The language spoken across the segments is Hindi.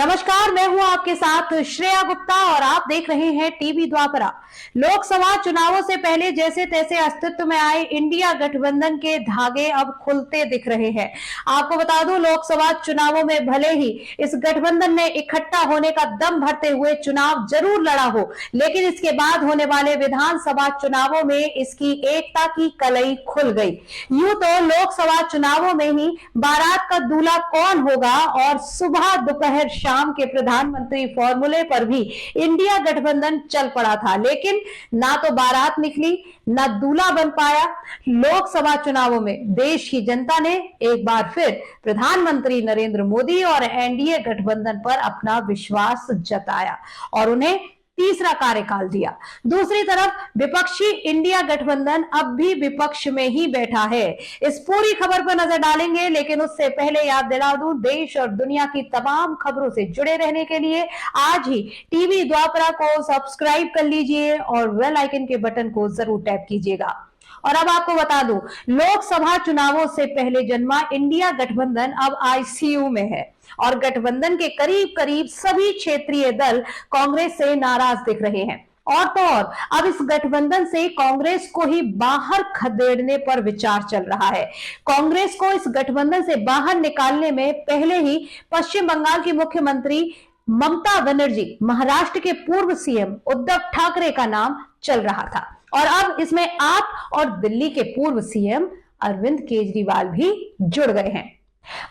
नमस्कार, मैं हूं आपके साथ श्रेया गुप्ता और आप देख रहे हैं टीवी द्वापरा। लोकसभा चुनावों से पहले जैसे तैसे अस्तित्व में आए इंडिया गठबंधन के धागे अब खुलते दिख रहे हैं। आपको बता दूं, लोकसभा चुनावों में भले ही इस गठबंधन ने इकट्ठा होने का दम भरते हुए चुनाव जरूर लड़ा हो, लेकिन इसके बाद होने वाले विधानसभा चुनावों में इसकी एकता की कलई खुल गई। यूं तो लोकसभा चुनावों में ही बारात का दूल्हा कौन होगा और सुबह दोपहर शाम के प्रधानमंत्री फॉर्मूले पर भी इंडिया गठबंधन चल पड़ा था, लेकिन ना तो बारात निकली ना दूल्हा बन पाया। लोकसभा चुनावों में देश की जनता ने एक बार फिर प्रधानमंत्री नरेंद्र मोदी और एनडीए गठबंधन पर अपना विश्वास जताया और उन्हें तीसरा कार्यकाल दिया। दूसरी तरफ विपक्षी इंडिया गठबंधन अब भी विपक्ष में ही बैठा है। इस पूरी खबर पर नजर डालेंगे, लेकिन उससे पहले याद दिला दूं, देश और दुनिया की तमाम खबरों से जुड़े रहने के लिए आज ही टीवी द्वापरा को सब्सक्राइब कर लीजिए और बेल आइकन के बटन को जरूर टैप कीजिएगा। और अब आपको बता दूं, लोकसभा चुनावों से पहले जन्मा इंडिया गठबंधन अब आईसीयू में है और गठबंधन के करीब करीब सभी क्षेत्रीय दल कांग्रेस से नाराज दिख रहे हैं। और तो और अब इस गठबंधन से कांग्रेस को ही बाहर खदेड़ने पर विचार चल रहा है। कांग्रेस को इस गठबंधन से बाहर निकालने में पहले ही पश्चिम बंगाल की मुख्यमंत्री ममता बनर्जी, महाराष्ट्र के पूर्व सीएम उद्धव ठाकरे का नाम चल रहा था और अब इसमें आप और दिल्ली के पूर्व सीएम अरविंद केजरीवाल भी जुड़ गए हैं।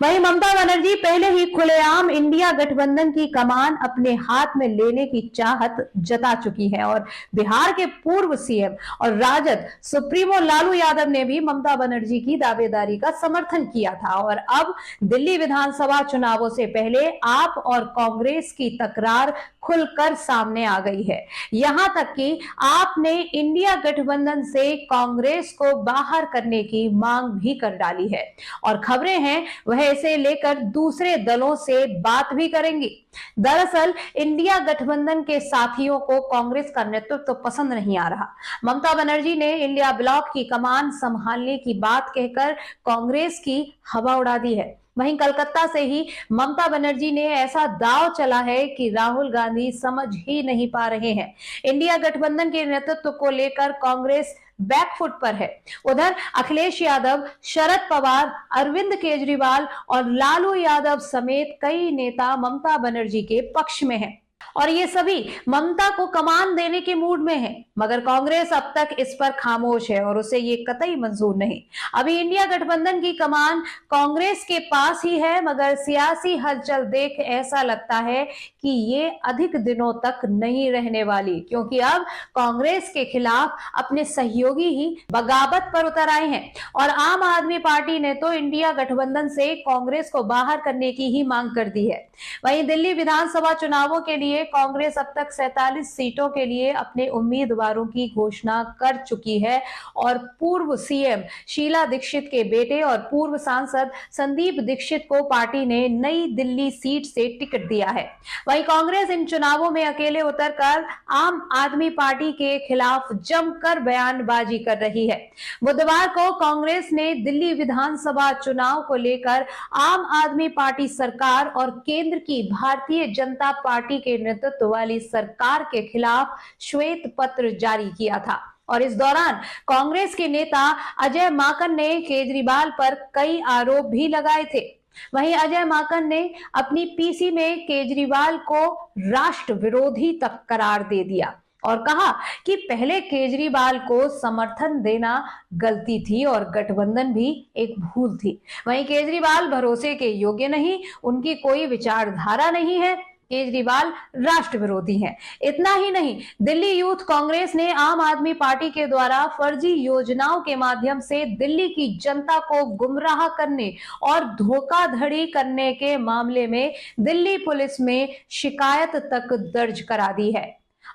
वहीं ममता बनर्जी पहले ही खुलेआम इंडिया गठबंधन की कमान अपने हाथ में लेने की चाहत जता चुकी है और बिहार के पूर्व सीएम और राजद सुप्रीमो लालू यादव ने भी ममता बनर्जी की दावेदारी का समर्थन किया था। और अब दिल्ली विधानसभा चुनावों से पहले आप और कांग्रेस की तकरार खुलकर सामने आ गई है। यहां तक कि आपने इंडिया गठबंधन से कांग्रेस को बाहर करने की मांग भी कर डाली है और खबरें हैं वह इसे लेकर दूसरे दलों से बात भी करेंगी। दरअसल इंडिया गठबंधन के साथियों को कांग्रेस का नेतृत्व तो पसंद नहीं आ रहा। ममता बनर्जी ने इंडिया ब्लॉक की कमान संभालने की बात कहकर कांग्रेस की हवा उड़ा दी है। वहीं कलकत्ता से ही ममता बनर्जी ने ऐसा दांव चला है कि राहुल गांधी समझ ही नहीं पा रहे हैं। इंडिया गठबंधन के नेतृत्व को लेकर कांग्रेस बैकफुट पर है। उधर अखिलेश यादव, शरद पवार, अरविंद केजरीवाल और लालू यादव समेत कई नेता ममता बनर्जी के पक्ष में हैं और ये सभी ममता को कमान देने के मूड में हैं, मगर कांग्रेस अब तक इस पर खामोश है और उसे ये कतई मंजूर नहीं। अभी इंडिया गठबंधन की कमान कांग्रेस के पास ही है, मगर सियासी हलचल देख ऐसा लगता है कि ये अधिक दिनों तक नहीं रहने वाली, क्योंकि अब कांग्रेस के खिलाफ अपने सहयोगी ही बगावत पर उतर आए हैं और आम आदमी पार्टी ने तो इंडिया गठबंधन से कांग्रेस को बाहर करने की ही मांग कर दी है। वहीं दिल्ली विधानसभा चुनावों के लिए कांग्रेस अब तक 47 सीटों के लिए अपने उम्मीदवारों की घोषणा कर चुकी है और पूर्व सीएम शीला दीक्षित के बेटे और पूर्व सांसद संदीप दीक्षित को पार्टी ने नई दिल्ली सीट से टिकट दिया है। वहीं कांग्रेस इन चुनावों में अकेले उतरकर आम आदमी पार्टी के खिलाफ जमकर बयानबाजी कर रही है। बुधवार को कांग्रेस ने दिल्ली विधानसभा चुनाव को लेकर आम आदमी पार्टी सरकार और केंद्र की भारतीय जनता पार्टी के नेतृत्व वाली सरकार के खिलाफ श्वेत पत्र जारी किया था और इस दौरान कांग्रेस के नेता अजय माकन ने केजरीवाल पर कई आरोप भी लगाए थे। वहीं अजय माकन ने अपनी पीसी में केजरीवाल को राष्ट्र विरोधी तक करार दे दिया और कहा कि पहले केजरीवाल को समर्थन देना गलती थी और गठबंधन भी एक भूल थी। वहीं केजरीवाल भरोसे के योग्य नहीं, उनकी कोई विचारधारा नहीं है, केजरीवाल राष्ट्र विरोधी हैं। इतना ही नहीं, दिल्ली यूथ कांग्रेस ने आम आदमी पार्टी के द्वारा फर्जी योजनाओं के माध्यम से दिल्ली की जनता को गुमराह करने और धोखाधड़ी करने के मामले में दिल्ली पुलिस में शिकायत तक दर्ज करा दी है।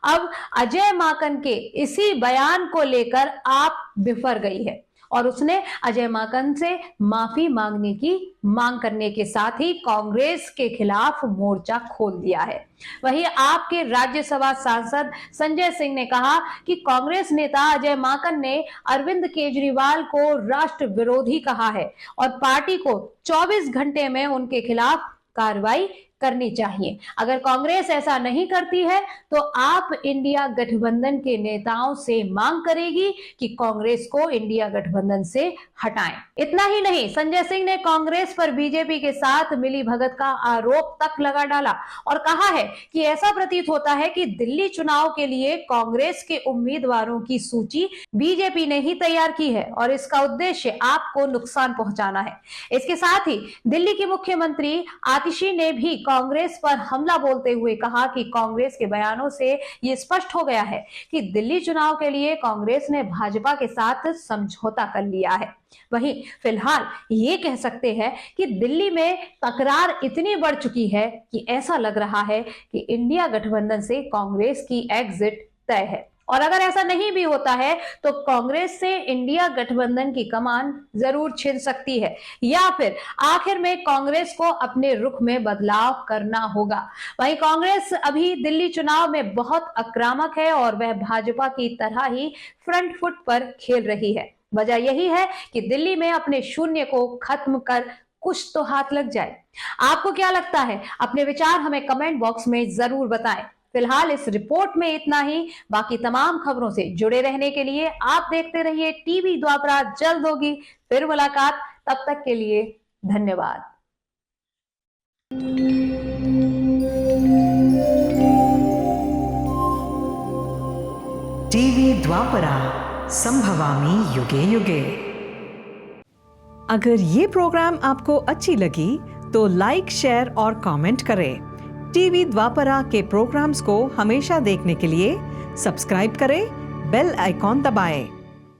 अब अजय माकन के इसी बयान को लेकर आप बिफर गई है और उसने अजय माकन से माफी मांगने की मांग करने के साथ ही कांग्रेस के खिलाफ मोर्चा खोल दिया है। वहीं आपके राज्यसभा सांसद संजय सिंह ने कहा कि कांग्रेस नेता अजय माकन ने अरविंद केजरीवाल को राष्ट्र विरोधी कहा है और पार्टी को 24 घंटे में उनके खिलाफ कार्रवाई करनी चाहिए। अगर कांग्रेस ऐसा नहीं करती है तो आप इंडिया गठबंधन के नेताओं से मांग करेगी कि कांग्रेस को इंडिया गठबंधन से हटाएं। इतना ही नहीं, संजय सिंह ने कांग्रेस पर बीजेपी के साथ मिलीभगत का आरोप तक लगा डाला और कहा है कि ऐसा प्रतीत होता है कि दिल्ली चुनाव के लिए कांग्रेस के उम्मीदवारों की सूची बीजेपी ने ही तैयार की है और इसका उद्देश्य आपको नुकसान पहुंचाना है। इसके साथ ही दिल्ली की मुख्यमंत्री आतिशी ने भी कांग्रेस पर हमला बोलते हुए कहा कि कांग्रेस के बयानों से यह स्पष्ट हो गया है कि दिल्ली चुनाव के लिए कांग्रेस ने भाजपा के साथ समझौता कर लिया है। वहीं फिलहाल ये कह सकते हैं कि दिल्ली में तकरार इतनी बढ़ चुकी है कि ऐसा लग रहा है कि इंडिया गठबंधन से कांग्रेस की एग्जिट तय है और अगर ऐसा नहीं भी होता है तो कांग्रेस से इंडिया गठबंधन की कमान जरूर छिन सकती है या फिर आखिर में कांग्रेस को अपने रुख में बदलाव करना होगा। वहीं कांग्रेस अभी दिल्ली चुनाव में बहुत आक्रामक है और वह भाजपा की तरह ही फ्रंट फुट पर खेल रही है। वजह यही है कि दिल्ली में अपने शून्य को खत्म कर कुछ तो हाथ लग जाए। आपको क्या लगता है? अपने विचार हमें कमेंट बॉक्स में जरूर बताएं। फिलहाल इस रिपोर्ट में इतना ही। बाकी तमाम खबरों से जुड़े रहने के लिए आप देखते रहिए टीवी द्वापरा। जल्द होगी फिर मुलाकात, तब तक के लिए धन्यवाद। टीवी द्वापरा, संभवामि युगे युगे। अगर ये प्रोग्राम आपको अच्छी लगी तो लाइक, शेयर और कमेंट करें। टीवी द्वापरा के प्रोग्राम्स को हमेशा देखने के लिए सब्सक्राइब करें, बेल आइकॉन दबाएं।